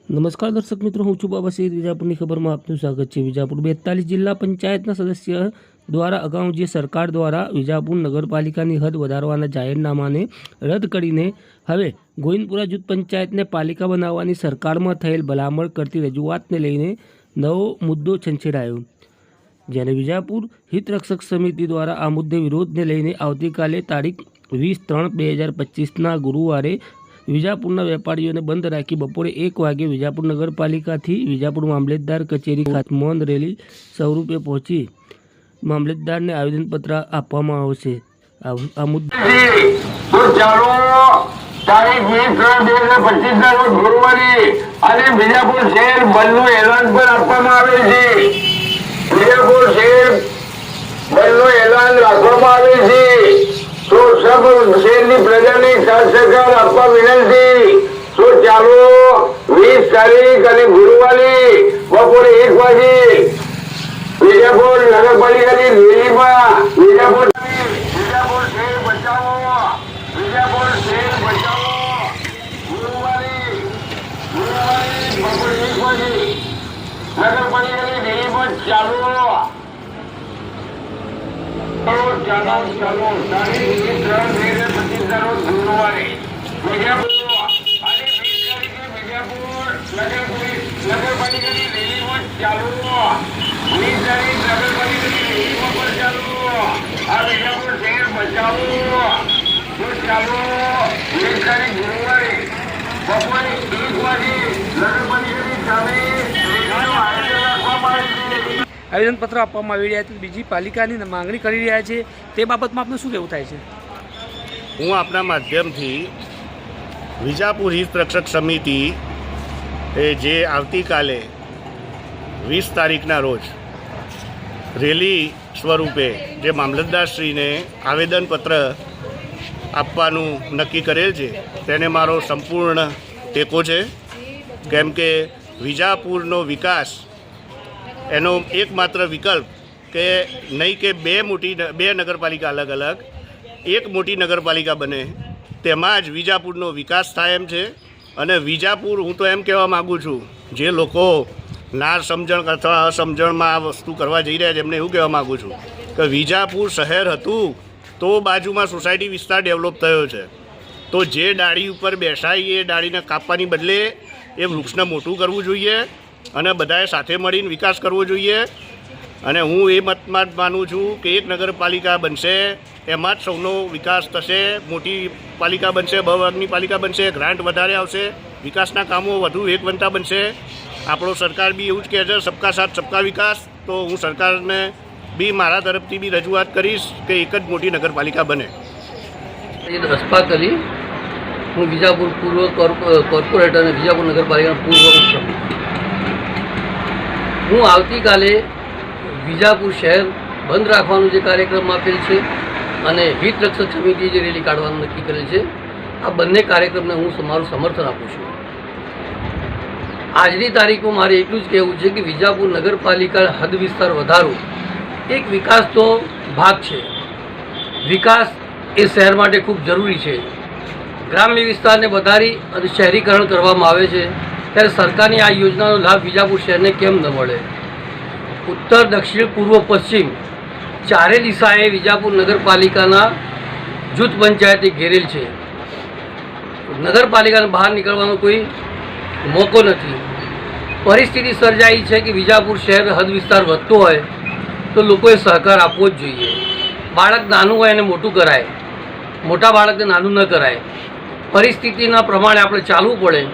નમસ્કાર દર્શક મિત્રો, હું છું બાબા સૈયદ. વિજાપુરની ખબરમાં આપનું સ્વાગત છે. વિજાપુર 42 જિલ્લા પંચાયતના સદસ્ય દ્વારા અગાઉ જે સરકાર દ્વારા વિજાપુર નગરપાલિકાની હદ વધારવાના જાહેરનામાને રદ કરીને હવે ગોવિંદપુરા જૂથ પંચાયતને પાલિકા બનાવવાની સરકારમાં થયેલ ભલામણ કરતી રજૂઆતને લઈને નવો મુદ્દો છંછેડાયો. જ્યારે વિજાપુર હિતરક્ષક સમિતિ દ્વારા આ મુદ્દે વિરોધને લઈને આવતીકાલે તારીખ 20/3/2025ના ગુરુવારે વિજાપુરના વેપારીઓને બંધ રાખી બપોરે 1 વાગે વિજાપુર નગરપાલિકાથી વિજાપુર મામલેદાર કચેરી ખાતે મૌન રેલી સ્વરૂપે પહોંચી મામલેદારને આવેદનપત્ર આપવામાં આવશે. આ મુદ્દે તારીખ 20/3/2025ના રોજ ગુરુવારે અને વિજાપુર શહેર બંધનું એલાન પણ આપવામાં આવેલ છે. વિજાપુર શહેર બંધનું એલાન રાખવામાં આવેલ છે. તો સબ શહેરની પ્રજાને સાથ સહકાર આપવા વિનંતી. તો ચાલો 20 તારીખ અને ગુરુવારે બપોરે 1 વાગે વિજાપુર નગરપાલિકાની રેલીમાં વિજાપુર શહેર બચાવો, વિજાપુર શહેર બચાવો. ગુરુવારે બપોરે 1 વાગે નગરપાલિકાની રેલીમાં ચાલો. ચાલો તારીખ 20/3/2025ના રોજ ગુરુવારે વિજાપુર અને 20 તારીખે વિજાપુર નગરપાલિકાની રેલીમાં ચાલુ. 20 તારીખ નગરપાલિકાની રેલીમાં પણ ચાલુ. આ વિજાપુર શહેર બચાવો. તો ચાલો 20 તારીખ ગુરુવારે બપોરે 1 વાગે નગરપાલિકાની સામે રેલીનું આયોજન રાખવામાં આવ્યું છે. આવેદનપત્ર આપવામાં આવી રહ્યા છે. બીજી પાલિકાની માંગણી કરી રહ્યા છે. તે બાબતમાં આપનું શું કહેવું થાય છે? હું આપના માધ્યમથી વિજાપુર હિત રક્ષક સમિતિ જે આવતીકાલે 20 તારીખના રોજ રેલી સ્વરૂપે જે મામલતદારશ્રીને આવેદનપત્ર આપવાનું નક્કી કરેલ છે તેને મારો સંપૂર્ણ ટેકો છે. કેમ કે વિજાપુરનો વિકાસ એનો એકમાત્ર વિકલ્પ કે નહીં કે બે નગરપાલિકા અલગ અલગ એક મોટી નગરપાલિકા બને, તેમાં જ વિજાપુરનો વિકાસ થાય એમ છે. અને વિજાપુર, હું તો એમ કહેવા માગું છું, જે લોકો ના સમજણ અથવા અસમજણમાં આ વસ્તુ કરવા જઈ રહ્યા છે એમને એવું કહેવા માગું છું કે વિજાપુર શહેર હતું તો બાજુમાં સોસાયટી વિસ્તાર ડેવલપ થયો છે. તો જે ડાળી ઉપર બેસાય એ ડાળીને કાપવાની બદલે એ વૃક્ષને મોટું કરવું જોઈએ અને બધાએ સાથે મળીને વિકાસ કરવો જોઈએ. અને હું એ મતમાં જ માનું છું કે એક નગરપાલિકા બનશે એમાં જ સૌનો વિકાસ થશે. મોટી પાલિકા બનશે, બહુવર્ગની પાલિકા બનશે, ગ્રાન્ટ વધારે આવશે, વિકાસના કામો વધુ વેગવંતા બનશે. આપણો સરકાર બી એવું જ કહે છે, સબકા સાથ સબકા વિકાસ. તો હું સરકારને બી મારા તરફથી બી રજૂઆત કરીશ કે એક જ મોટી નગરપાલિકા બને. અશફાક અલી, હું વિજાપુર પૂર્વ કોર્પોરેટર અને વિજાપુર નગરપાલિકાના પૂર્વ ઉપપ્રમુખ. હું આવતીકાલે વિજાપુર શહેર બંધ રાખવાનું જે કાર્યક્રમ આપેલ છે અને હિત રક્ષક સમિતિએ જે રેલી કાઢવાનું નક્કી કરેલ છે, આ બંને કાર્યક્રમને હું મારું સમર્થન આપું છું. આજની તારીખમાં મારે એટલું જ કહેવું છે કે વિજાપુર નગરપાલિકા હદ વિસ્તાર વધારો એક વિકાસનો ભાગ છે. વિકાસ એ શહેર માટે ખૂબ જરૂરી છે. ગ્રામ્ય વિસ્તારને વધારી અને શહેરીકરણ કરવામાં આવે છે ત્યારે સરકારની આ યોજનાનો લાભ વિજાપુર શહેરને કેમ ન મળે? ઉત્તર, દક્ષિણ, પૂર્વ, પશ્ચિમ ચારે દિશાએ વિજાપુર નગરપાલિકાના જૂથ પંચાયતે ઘેરેલ છે. નગરપાલિકાને બહાર નીકળવાનો કોઈ મોકો નથી. પરિસ્થિતિ સર્જાઈ છે કે વિજાપુર શહેર હદ વિસ્તાર વધતો હોય તો લોકોએ સહકાર આપવો જ જોઈએ. બાળક નાનું હોય એને મોટું કરાય, મોટા બાળકને નાનું ન કરાય. પરિસ્થિતિના પ્રમાણે આપણે ચાલવું પડે.